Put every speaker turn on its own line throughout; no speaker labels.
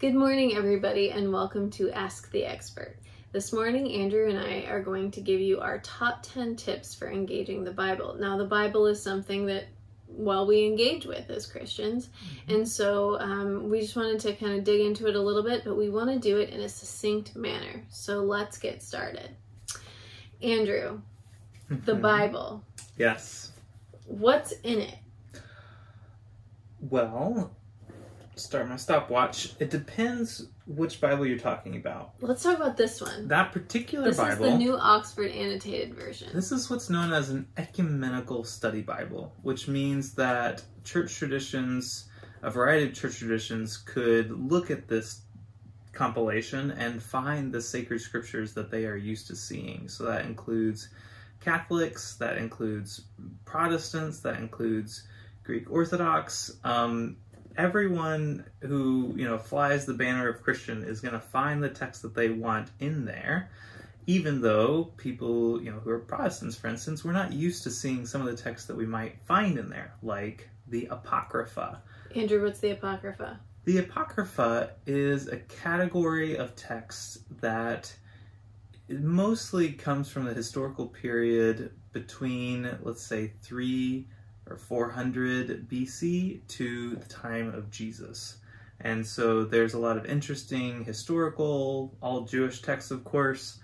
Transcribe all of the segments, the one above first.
Good morning, everybody, and welcome to Ask the Expert. This morning, Andrew and I are going to give you our top 10 tips for engaging the Bible. Now, the Bible is something that, well, we engage with as Christians, and so we just wanted to kind of dig into it a little bit, but we want to do it in a succinct manner. So let's get started. Andrew, the Bible.
Yes.
What's in it?
Well, start my stopwatch. It depends which Bible you're talking about.
Let's talk about this one.
That particular
This
Bible.
This is the New Oxford Annotated Version.
This is what's known as an ecumenical study Bible, which means that church traditions, a variety of church traditions, could look at this compilation and find the sacred scriptures that they are used to seeing. So that includes Catholics, that includes Protestants, that includes Greek Orthodox. Everyone who, flies the banner of Christian is going to find the text that they want in there, even though people, who are Protestants, for instance, we're not used to seeing some of the texts that we might find in there, like the Apocrypha.
Andrew, what's the Apocrypha?
The Apocrypha is a category of texts that mostly comes from the historical period between, let's say, 300 or 400 BC to the time of Jesus. And so there's a lot of interesting historical, all Jewish texts, of course,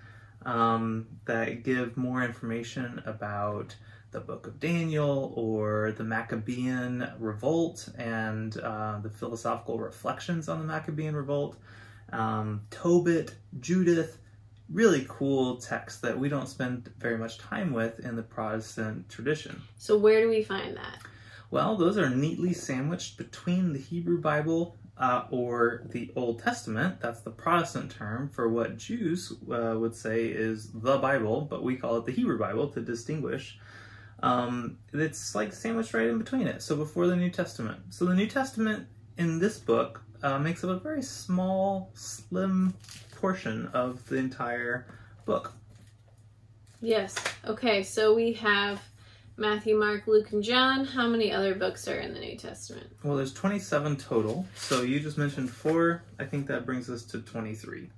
that give more information about the Book of Daniel or the Maccabean Revolt and the philosophical reflections on the Maccabean Revolt, Tobit, Judith, really cool texts that we don't spend very much time with in the Protestant tradition.
So where do we find that?
Well, those are neatly sandwiched between the Hebrew Bible or the Old Testament. That's the Protestant term for what Jews would say is the Bible, but we call it the Hebrew Bible to distinguish. It's like sandwiched right in between it, so before the New Testament. So the New Testament in this book makes up a very small, slim portion of the entire book.
Yes. Okay, so we have Matthew, Mark, Luke, and John. How many other books are in the New Testament?
Well, there's 27 total. So you just mentioned 4. I think that brings us to 23.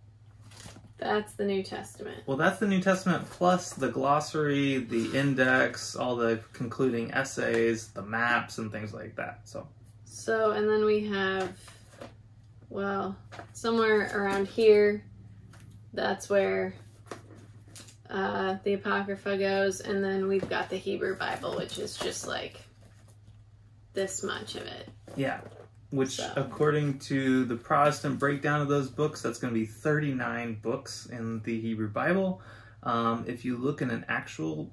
That's the New Testament.
Well, that's the New Testament plus the glossary, the index, all the concluding essays, the maps, and things like that.
So, and then we have, well, somewhere around here, that's where the Apocrypha goes, and then we've got the Hebrew Bible, which is just like this much of it.
Yeah, which according to the Protestant breakdown of those books, that's going to be 39 books in the Hebrew Bible. If you look in an actual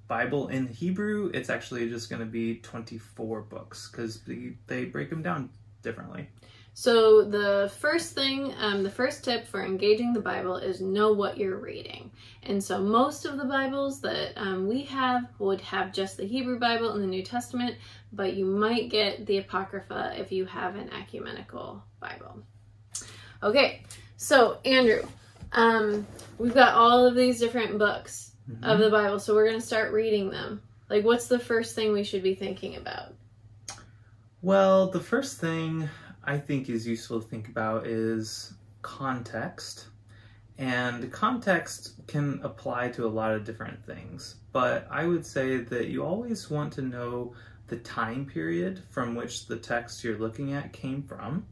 Bible in Hebrew, it's actually just going to be 24 books because they break them down differently.
So the first thing, the first tip for engaging the Bible is know what you're reading. And so most of the Bibles that we have would have just the Hebrew Bible and the New Testament, but you might get the Apocrypha if you have an ecumenical Bible. Okay, so Andrew, we've got all of these different books of the Bible, so we're going to start reading them. Like, what's the first thing we should be thinking about?
Well, the first thing I think is useful to think about is context. And context can apply to a lot of different things, but I would say that you always want to know the time period from which the text you're looking at came from.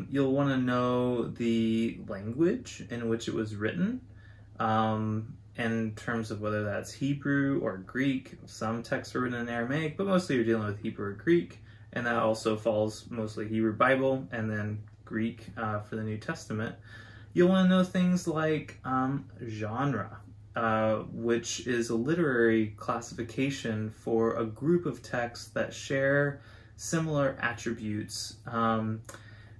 You'll want to know the language in which it was written, in terms of whether that's Hebrew or Greek. Some texts are written in Aramaic, but mostly you're dealing with Hebrew or Greek. And that also falls mostly Hebrew Bible and then Greek for the New Testament. You'll want to know things like genre, which is a literary classification for a group of texts that share similar attributes.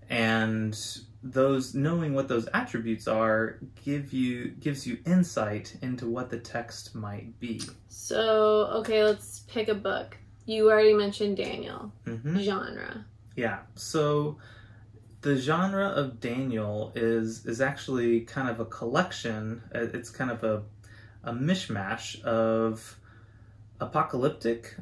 And those knowing what those attributes are gives you insight into what the text might be.
So, okay, let's pick a book. You already mentioned Daniel. Genre.
Yeah, so the genre of Daniel is actually kind of a collection. It's kind of a mishmash of apocalyptic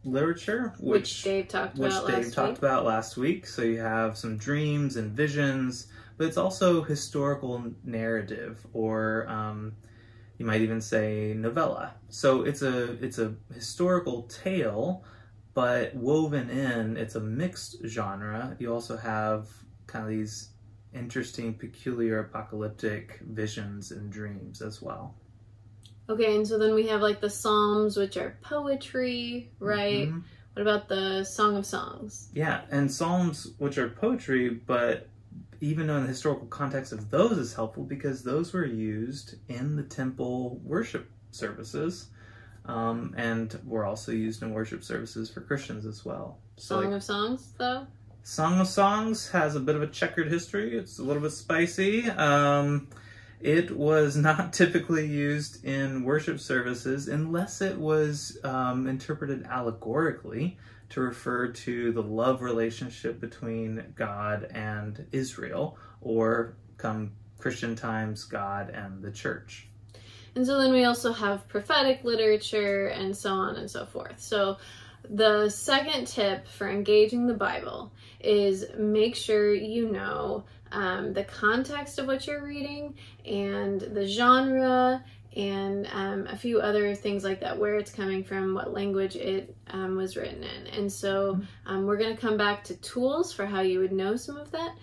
literature,
which Dave talked
about last week. So you have some dreams and visions, but it's also historical narrative, or you might even say novella. So it's a historical tale, but woven in, it's a mixed genre. You also have kind of these interesting, peculiar apocalyptic visions and dreams as well.
Okay, and so then we have like the Psalms, which are poetry, right? Mm-hmm. What about the Song of Songs?
Yeah, and Psalms, which are poetry, but even though in the historical context of those is helpful because those were used in the temple worship services, and were also used in worship services for Christians as well.
So Song of Songs, though?
Song of Songs has a bit of a checkered history. It's a little bit spicy. It was not typically used in worship services unless it was interpreted allegorically to refer to the love relationship between God and Israel, or come Christian times, God and the church.
And so then we also have prophetic literature and so on and so forth. So the second tip for engaging the Bible is make sure you know the context of what you're reading and the genre and a few other things like that, where it's coming from, what language it was written in. And so we're going to come back to tools for how you would know some of that.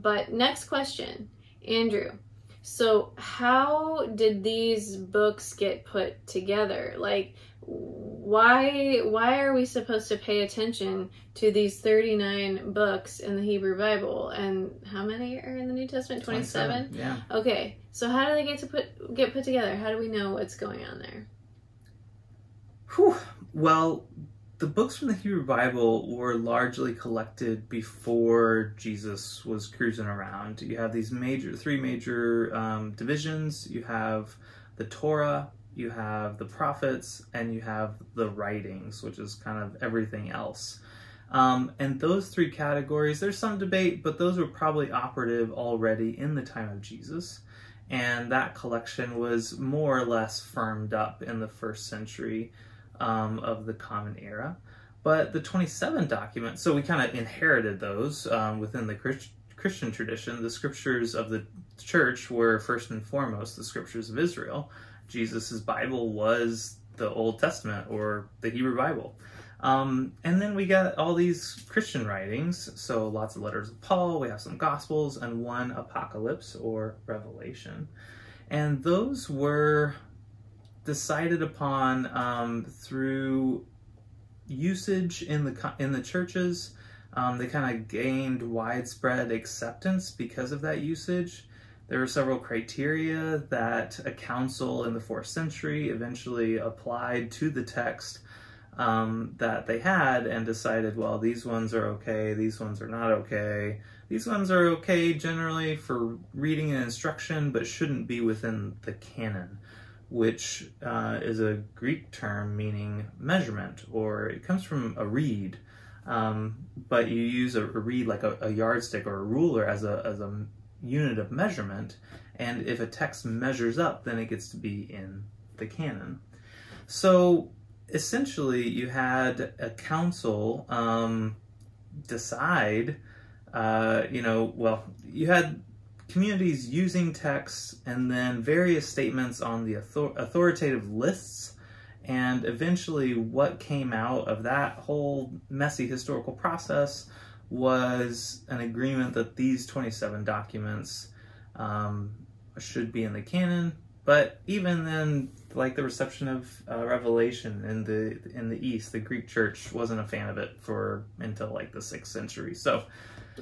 But next question, Andrew. So how did these books get put together? Like, why are we supposed to pay attention to these 39 books in the Hebrew Bible? And how many are in the New Testament? 27?
Yeah.
Okay, so how do they get put together? How do we know what's going on there?
Whew. Well, the books from the Hebrew Bible were largely collected before Jesus was cruising around. You have these three major divisions. You have the Torah, you have the prophets, and you have the writings, which is kind of everything else. And those three categories, there's some debate, but those were probably operative already in the time of Jesus. And that collection was more or less firmed up in the first century of the Common Era. But the 27 documents, so we kind of inherited those within the Christian tradition. The scriptures of the church were first and foremost the scriptures of Israel. Jesus's Bible was the Old Testament, or the Hebrew Bible. And then we got all these Christian writings, so lots of letters of Paul, we have some Gospels, and one Apocalypse, or Revelation. And those were decided upon through usage in the churches. They kind of gained widespread acceptance because of that usage. There were several criteria that a council in the 4th century eventually applied to the text that they had and decided, well, these ones are okay, these ones are not okay. These ones are okay generally for reading and instruction, but shouldn't be within the canon, which is a Greek term meaning measurement, or it comes from a reed, but you use a reed like a yardstick or a ruler as a unit of measurement, and if a text measures up, then it gets to be in the canon. So essentially you had a council decide, you had communities using texts and then various statements on the authoritative lists, and eventually what came out of that whole messy historical process was an agreement that these 27 documents should be in the canon. But even then, like the reception of Revelation in the East, the Greek church wasn't a fan of it until like the 6th century. So,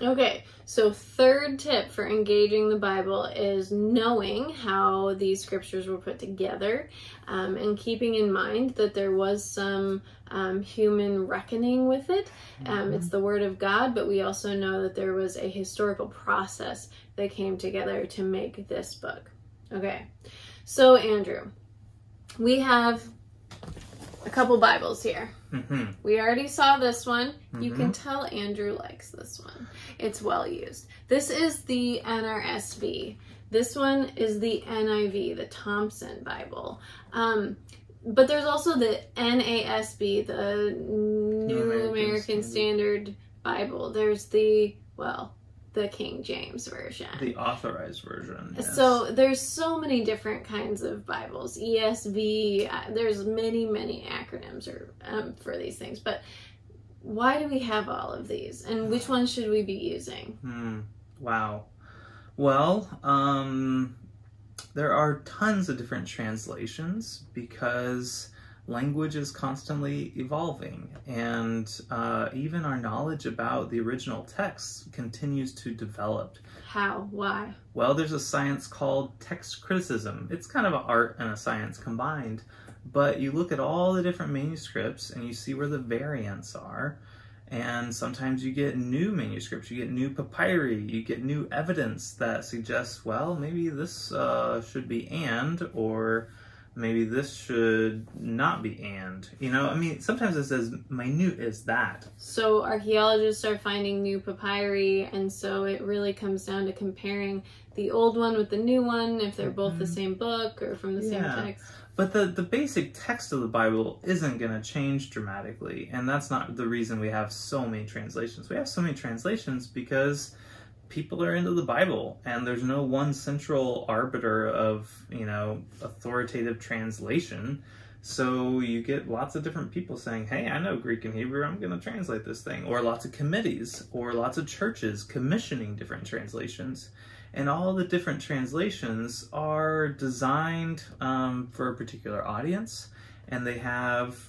okay, so third tip for engaging the Bible is knowing how these scriptures were put together, and keeping in mind that there was some human reckoning with it. It's the Word of God, but we also know that there was a historical process that came together to make this book. Okay, so Andrew, we have a couple Bibles here. We already saw this one. You can tell Andrew likes this one. It's well used. This is the NRSV. This one is the NIV, the Thompson Bible. But there's also the NASB, the New American Standard Bible. There's the King James Version.
The authorized version. Yes.
So there's so many different kinds of Bibles. ESV, there's many acronyms for these things. But why do we have all of these? And which ones should we be using?
Wow. Well, there are tons of different translations because language is constantly evolving, and even our knowledge about the original text continues to develop.
How? Why?
Well, there's a science called text criticism. It's kind of an art and a science combined, but you look at all the different manuscripts and you see where the variants are. And sometimes you get new manuscripts, you get new papyri, you get new evidence that suggests, well, maybe this should be and, or maybe this should not be and. You know, I mean, sometimes it's as minute as that.
So archaeologists are finding new papyri, and so it really comes down to comparing the old one with the new one, if they're both the same book or from the same text.
But the basic text of the Bible isn't going to change dramatically, and that's not the reason we have so many translations. We have so many translations because people are into the Bible, and there's no one central arbiter of, you know, authoritative translation. So you get lots of different people saying, hey, I know Greek and Hebrew, I'm going to translate this thing. Or lots of committees, or lots of churches commissioning different translations. And all the different translations are designed for a particular audience, and they have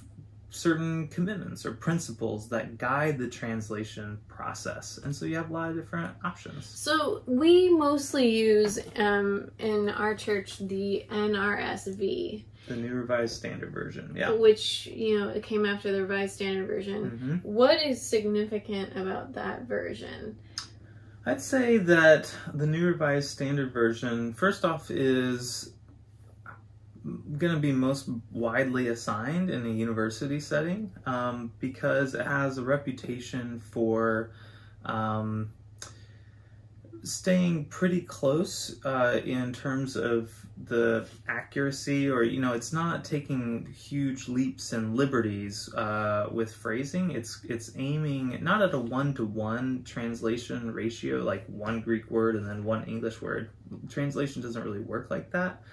certain commitments or principles that guide the translation process. And so you have a lot of different options.
So we mostly use, in our church, the NRSV.
The New Revised Standard Version, yeah.
Which, you know, it came after the Revised Standard Version. What is significant about that version?
I'd say that the New Revised Standard Version, first off, is going to be most widely assigned in a university setting because it has a reputation for staying pretty close in terms of the accuracy, or, you know, it's not taking huge leaps and liberties with phrasing. It's aiming not at a one-to-one translation ratio, like one Greek word and then one English word. Translation doesn't really work like that.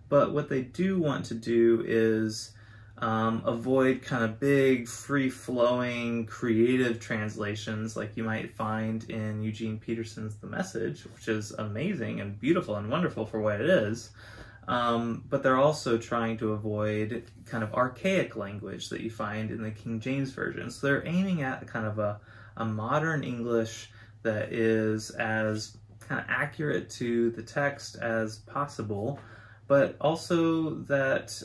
But what they do want to do is avoid kind of big, free-flowing, creative translations like you might find in Eugene Peterson's The Message, which is amazing and beautiful and wonderful for what it is. But they're also trying to avoid kind of archaic language that you find in the King James Version. So they're aiming at kind of a modern English that is as kind of accurate to the text as possible, but also that,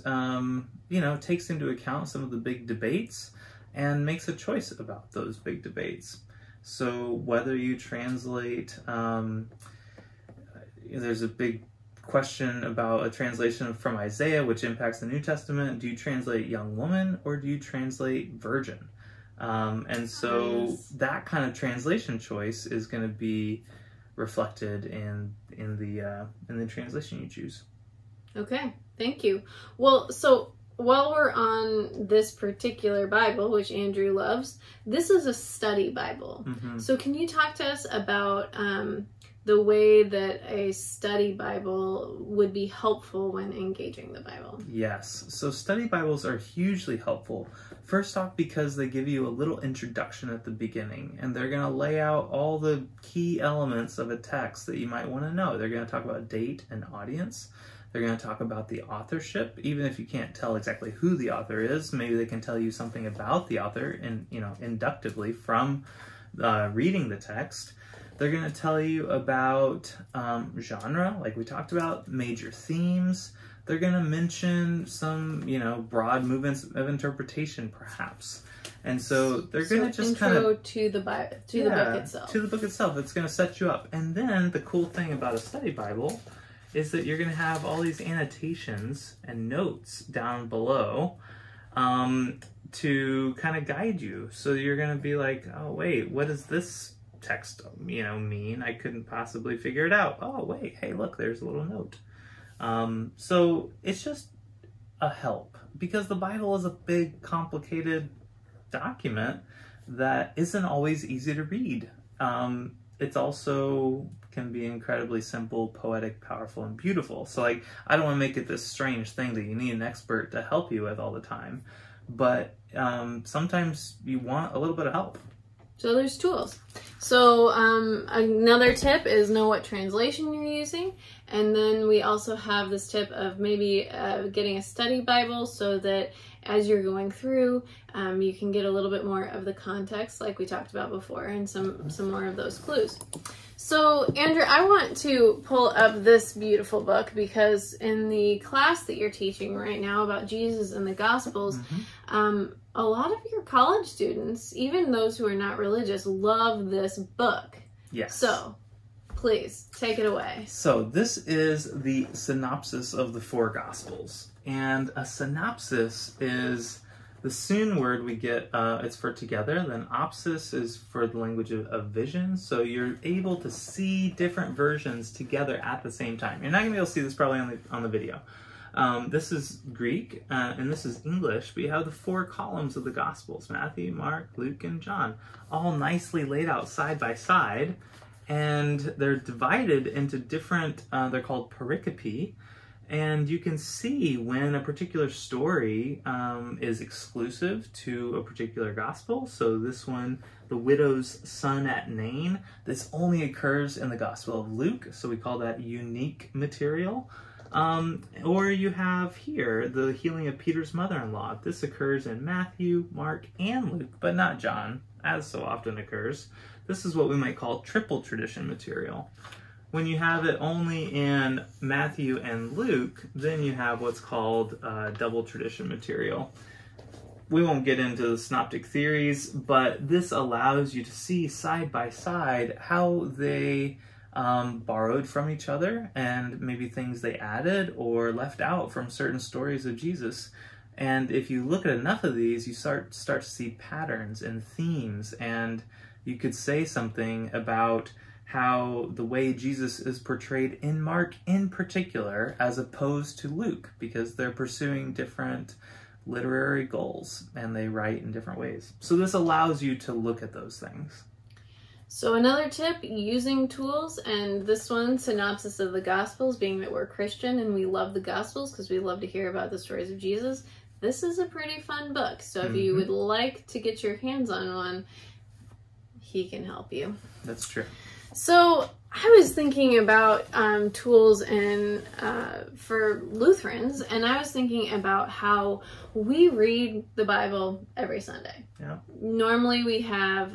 you know, takes into account some of the big debates and makes a choice about those big debates. So whether you translate, there's a big question about a translation from Isaiah, which impacts the New Testament. Do you translate young woman or do you translate virgin? And so that kind of translation choice is going to be reflected in the translation you choose.
Okay, thank you. Well, so while we're on this particular Bible, which Andrew loves, this is a study Bible. So can you talk to us about the way that a study Bible would be helpful when engaging the Bible?
Yes, so study Bibles are hugely helpful. First off, because they give you a little introduction at the beginning, and they're going to lay out all the key elements of a text that you might want to know. They're going to talk about date and audience. They're going to talk about the authorship, even if you can't tell exactly who the author is. Maybe they can tell you something about the author, and inductively from reading the text. They're going to tell you about genre, like we talked about, major themes. They're going to mention some, broad movements of interpretation, perhaps. And so they're going to just kind of
to the book itself.
To the book itself. It's going to set you up. And then the cool thing about a study Bible is that you're going to have all these annotations and notes down below to kind of guide you. So you're going to be like, oh, wait, what does this text mean? I couldn't possibly figure it out. Oh, wait, hey, look, there's a little note. So it's just a help because the Bible is a big, complicated document that isn't always easy to read. It's also can be incredibly simple, poetic, powerful, and beautiful. So like, I don't want to make it this strange thing that you need an expert to help you with all the time, but sometimes you want a little bit of help.
So there's tools. So another tip is know what translation you're using. And then we also have this tip of maybe getting a study Bible so that as you're going through, you can get a little bit more of the context like we talked about before and some more of those clues. So Andrew, I want to pull up this beautiful book because in the class that you're teaching right now about Jesus and the Gospels, a lot of your college students, even those who are not religious, love this book.
Yes.
So please take it away.
So this is the synopsis of the 4 Gospels. And a synopsis is the Soon word we get, it's for together. Then opsis is for the language of vision. So you're able to see different versions together at the same time. You're not going to be able to see this probably on the video. This is Greek, and this is English, but you have the 4 columns of the Gospels, Matthew, Mark, Luke, and John, all nicely laid out side by side, and they're divided into different, they're called pericope, and you can see when a particular story is exclusive to a particular Gospel. So this one, the widow's son at Nain, this only occurs in the Gospel of Luke, so we call that unique material. Or you have here the healing of Peter's mother-in-law. This occurs in Matthew, Mark, and Luke, but not John, as so often occurs. This is what we might call triple tradition material. When you have it only in Matthew and Luke, then you have what's called double tradition material. We won't get into the synoptic theories, but this allows you to see side by side how they borrowed from each other and maybe things they added or left out from certain stories of Jesus. And if you look at enough of these, you start to see patterns and themes, and you could say something about how the way Jesus is portrayed in Mark in particular as opposed to Luke, because they're pursuing different literary goals and they write in different ways. So this allows you to look at those things.
So another tip, using tools, and this one, synopsis of the Gospels, being that we're Christian and we love the Gospels because we love to hear about the stories of Jesus. This is a pretty fun book. So if you would like to get your hands on one, he can help you.
That's true.
So I was thinking about tools for Lutherans, and I was thinking about how we read the Bible every Sunday.
Yeah.
Normally we have,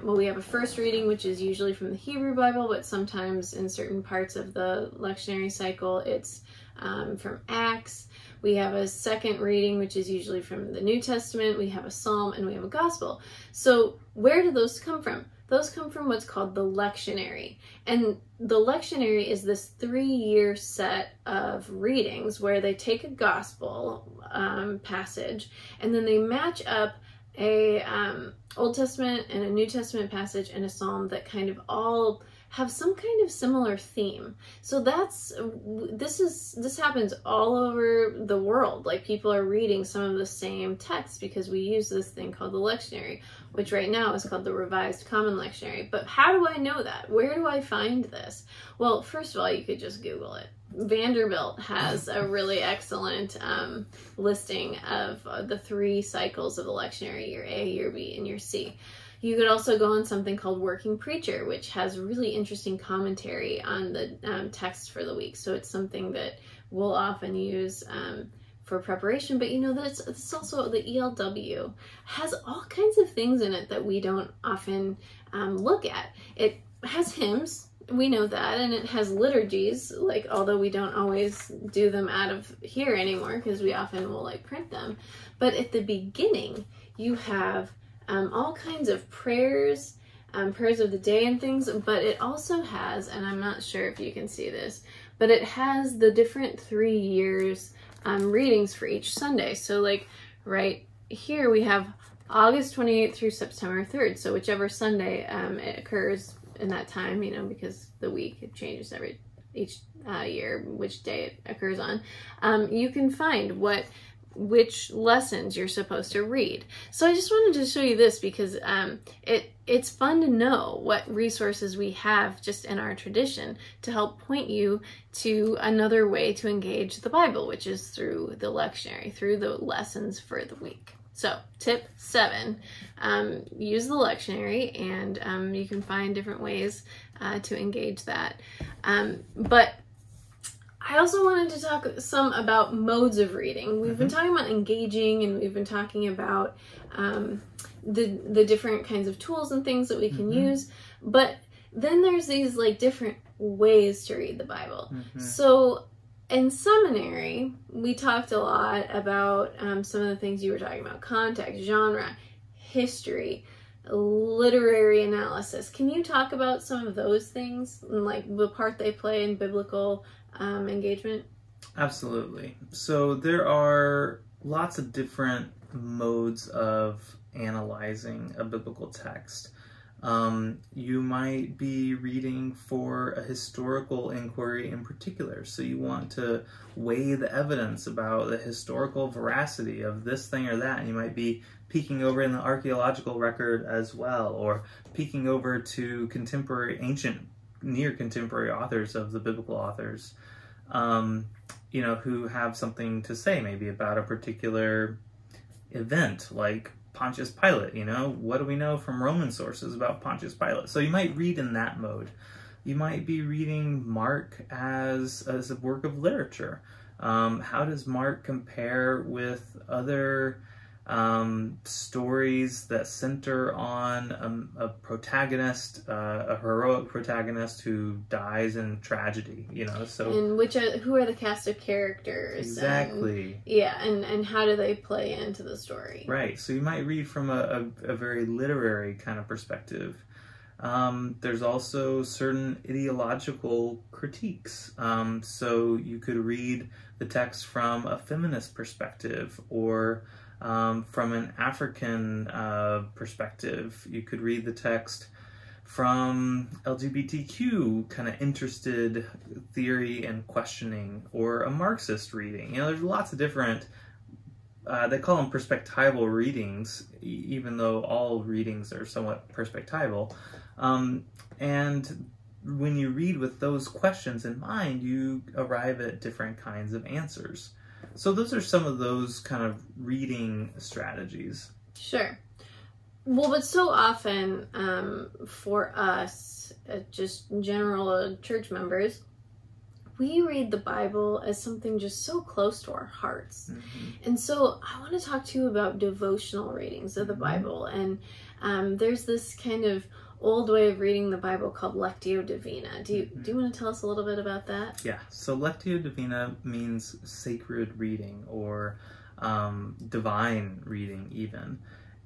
we have a first reading, which is usually from the Hebrew Bible, but sometimes in certain parts of the lectionary cycle, it's from Acts. We have a second reading, which is usually from the New Testament. We have a Psalm, and we have a Gospel. So where do those come from? Those come from what's called the lectionary. And the lectionary is this 3-year set of readings where they take a gospel passage and then they match up a Old Testament and a New Testament passage and a psalm that kind of all have some kind of similar theme. So this happens all over the world. Like, people are reading some of the same texts because we use this thing called the lectionary, which right now is called the Revised Common Lectionary. But how do I know that? Where do I find this? Well, first of all, you could just Google it. Vanderbilt has a really excellent listing of the 3 cycles of the lectionary, year A, year B, and year C. You could also go on something called Working Preacher, which has really interesting commentary on the text for the week. So it's something that we'll often use for preparation. But you know, it's also the ELW has all kinds of things in it that we don't often look at. It has hymns. We know that, and it has liturgies, like, although we don't always do them out of here anymore because we often will like print them. But at the beginning, you have all kinds of prayers, prayers of the day and things, but it also has, and I'm not sure if you can see this, but it has the different 3 years readings for each Sunday. So like right here we have August 28th through September 3rd. So whichever Sunday it occurs in that time, you know, because the week, it changes every each year, which day it occurs on, you can find which lessons you're supposed to read. So I just wanted to show you this because it's fun to know what resources we have just in our tradition to help point you to another way to engage the Bible, which is through the lectionary, through the lessons for the week. So tip 7, use the lectionary, and you can find different ways to engage that. But I also wanted to talk some about modes of reading. We've been talking about engaging, and we've been talking about the different kinds of tools and things that we can use. But then there's these like different ways to read the Bible. So in seminary, we talked a lot about some of the things you were talking about: context, genre, history, literary analysis. Can you talk about some of those things and like the part they play in biblical engagement?
Absolutely. So there are lots of different modes of analyzing a biblical text. You might be reading for a historical inquiry in particular, so you want to weigh the evidence about the historical veracity of this thing or that, and you might be peeking over in the archaeological record as well, or peeking over to near contemporary authors of the biblical authors, who have something to say maybe about a particular event, like Pontius Pilate. What do we know from Roman sources about Pontius Pilate? So you might read in that mode. You might be reading Mark as a work of literature. How does Mark compare with other stories that center on a protagonist, a heroic protagonist who dies in tragedy, so.
And who are the cast of characters?
Exactly.
And how do they play into the story?
Right, so you might read from a very literary kind of perspective. There's also certain ideological critiques. So you could read the text from a feminist perspective, or from an African perspective. You could read the text from LGBTQ kind of interested theory and questioning, or a Marxist reading. There's lots of different, they call them perspectival readings, even though all readings are somewhat perspectival. And when you read with those questions in mind, you arrive at different kinds of answers. So those are some of those kind of reading strategies.
Sure. Well, but so often for us, just general church members, we read the Bible as something just so close to our hearts. And so I want to talk to you about devotional readings of the Bible. And there's this kind of old way of reading the Bible called Lectio Divina. Do you want to tell us a little bit about that?
Yeah, so Lectio Divina means sacred reading, or divine reading even.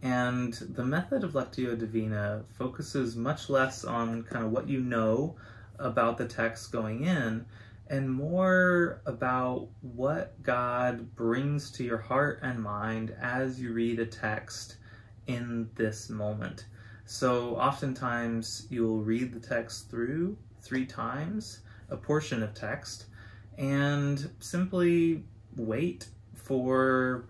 And the method of Lectio Divina focuses much less on kind of what you know about the text going in, and more about what God brings to your heart and mind as you read a text in this moment. So oftentimes you'll read the text through 3 times, a portion of text, and simply wait for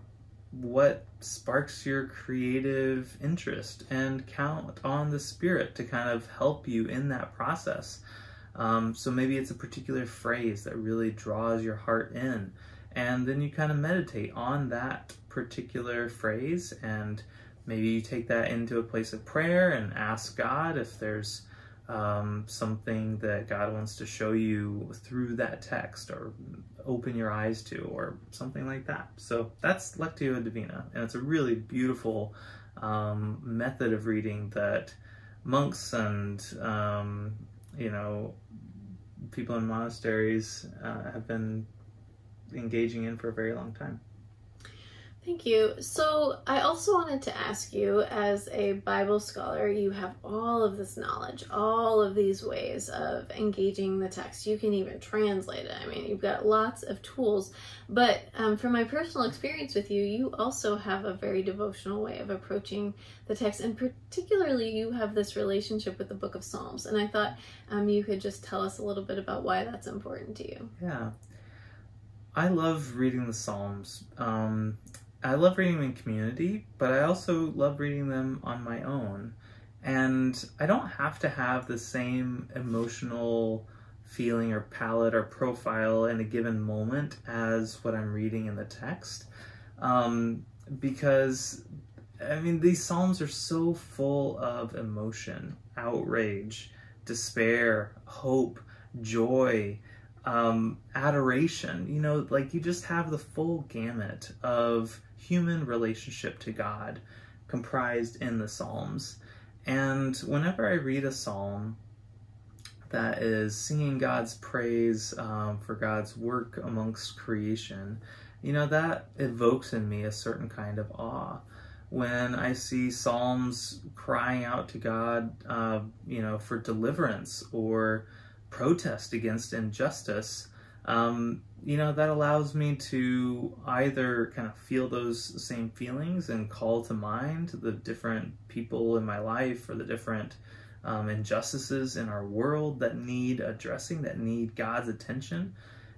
what sparks your creative interest, and count on the Spirit to kind of help you in that process. So maybe it's a particular phrase that really draws your heart in, and then you kind of meditate on that particular phrase, and maybe you take that into a place of prayer and ask God if there's something that God wants to show you through that text, or open your eyes to, or something like that. So that's Lectio Divina, and it's a really beautiful method of reading that monks and people in monasteries have been engaging in for a very long time.
Thank you. So I also wanted to ask you, as a Bible scholar, you have all of this knowledge, all of these ways of engaging the text. You can even translate it. I mean, you've got lots of tools. But from my personal experience with you, you also have a very devotional way of approaching the text. And particularly, you have this relationship with the book of Psalms. And I thought you could just tell us a little bit about why that's important to you.
Yeah. I love reading the Psalms. I love reading them in community, but I also love reading them on my own. And I don't have to have the same emotional feeling or palette or profile in a given moment as what I'm reading in the text. Because, I mean, these Psalms are so full of emotion, outrage, despair, hope, joy, adoration. You know, like, you just have the full gamut of human relationship to God comprised in the Psalms. And whenever I read a psalm that is singing God's praise for God's work amongst creation, you know, that evokes in me a certain kind of awe. When I see psalms crying out to God, you know, for deliverance or protest against injustice, you know, that allows me to either kind of feel those same feelings and call to mind the different people in my life or the different injustices in our world that need addressing, that need God's attention.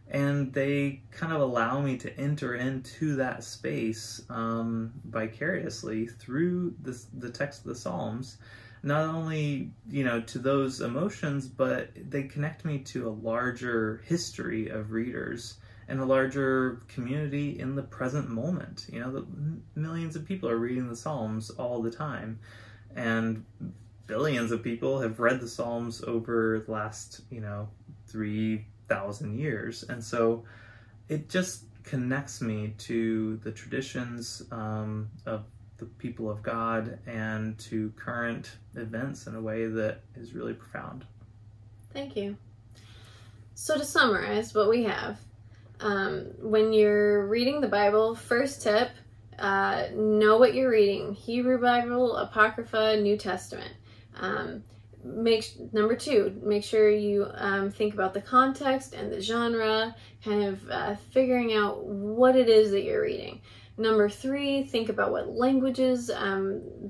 And they kind of allow me to enter into that space vicariously through the text of the Psalms. Not only, you know, to those emotions, but they connect me to a larger history of readers and a larger community in the present moment. You know, millions of people are reading the Psalms all the time, and billions of people have read the Psalms over the last, you know, 3,000 years. And so it just connects me to the traditions of the people of God and to current events in a way that is really profound.
Thank you. So to summarize what we have, when you're reading the Bible, first tip, know what you're reading. Hebrew Bible, Apocrypha, New Testament. Number two, make sure you think about the context and the genre, kind of figuring out what it is that you're reading. Number three, think about what languages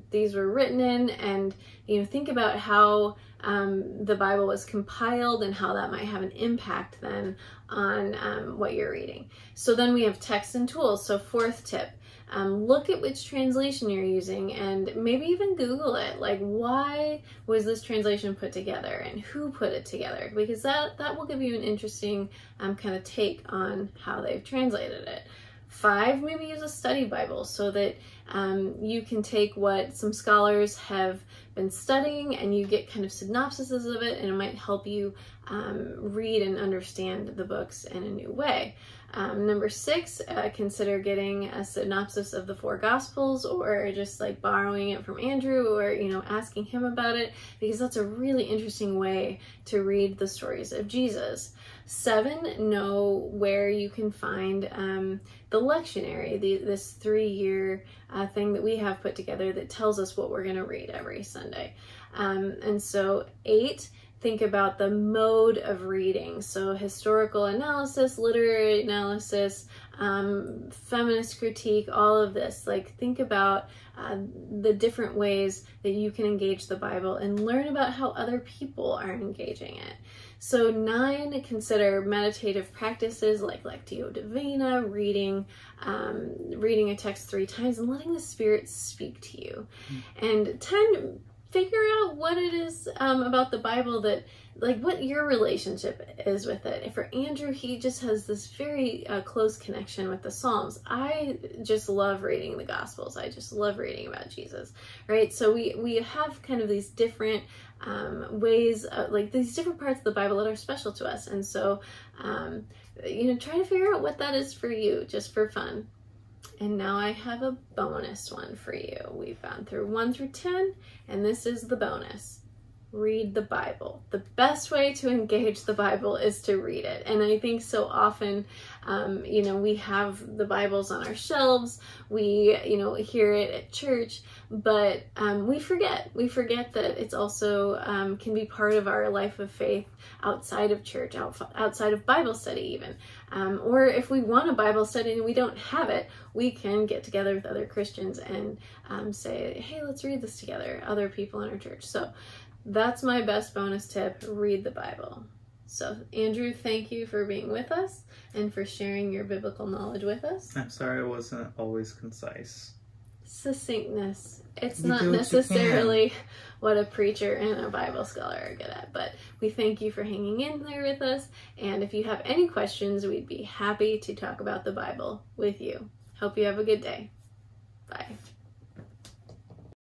these were written in, and you know, think about how the Bible was compiled and how that might have an impact then on what you're reading. So then we have text and tools. So fourth tip, look at which translation you're using and maybe even Google it. Like, why was this translation put together and who put it together? Because that will give you an interesting kind of take on how they've translated it. 5, maybe use a study Bible so that you can take what some scholars have been studying and you get kind of synopsises of it, and it might help you read and understand the books in a new way. Number 6, consider getting a synopsis of the 4 Gospels, or just like borrowing it from Andrew, or, you know, asking him about it, because that's a really interesting way to read the stories of Jesus. 7, know where you can find the lectionary, this 3-year thing that we have put together that tells us what we're going to read every Sunday. And so 8, think about the mode of reading. So historical analysis, literary analysis, feminist critique, all of this. Like, think about the different ways that you can engage the Bible and learn about how other people are engaging it. So 9, consider meditative practices like Lectio Divina, reading a text 3 times and letting the Spirit speak to you. And 10, figure out what it is about the Bible that, like, what your relationship is with it. For Andrew, he just has this very close connection with the Psalms. I just love reading the Gospels. I just love reading about Jesus, right? So we have kind of these different ways, like these different parts of the Bible that are special to us. And so, you know, try to figure out what that is for you, just for fun. And now I have a bonus one for you. We've gone through 1 through 10, and this is the bonus. read the Bible. The best way to engage the Bible is to read it. And I think so often, we have the Bibles on our shelves, we, hear it at church, but we forget. We forget that it's also can be part of our life of faith outside of church, outside of Bible study even. Or if we want a Bible study and we don't have it, we can get together with other Christians and say, hey, let's read this together, other people in our church. So that's my best bonus tip, read the Bible. So Andrew, thank you for being with us and for sharing your biblical knowledge with us.
I'm sorry I wasn't always concise.
Succinctness. It's
You
not
do what you
necessarily what a preacher and a Bible scholar are good at, but we thank you for hanging in there with us. And if you have any questions, we'd be happy to talk about the Bible with you. Hope you have a good day. Bye.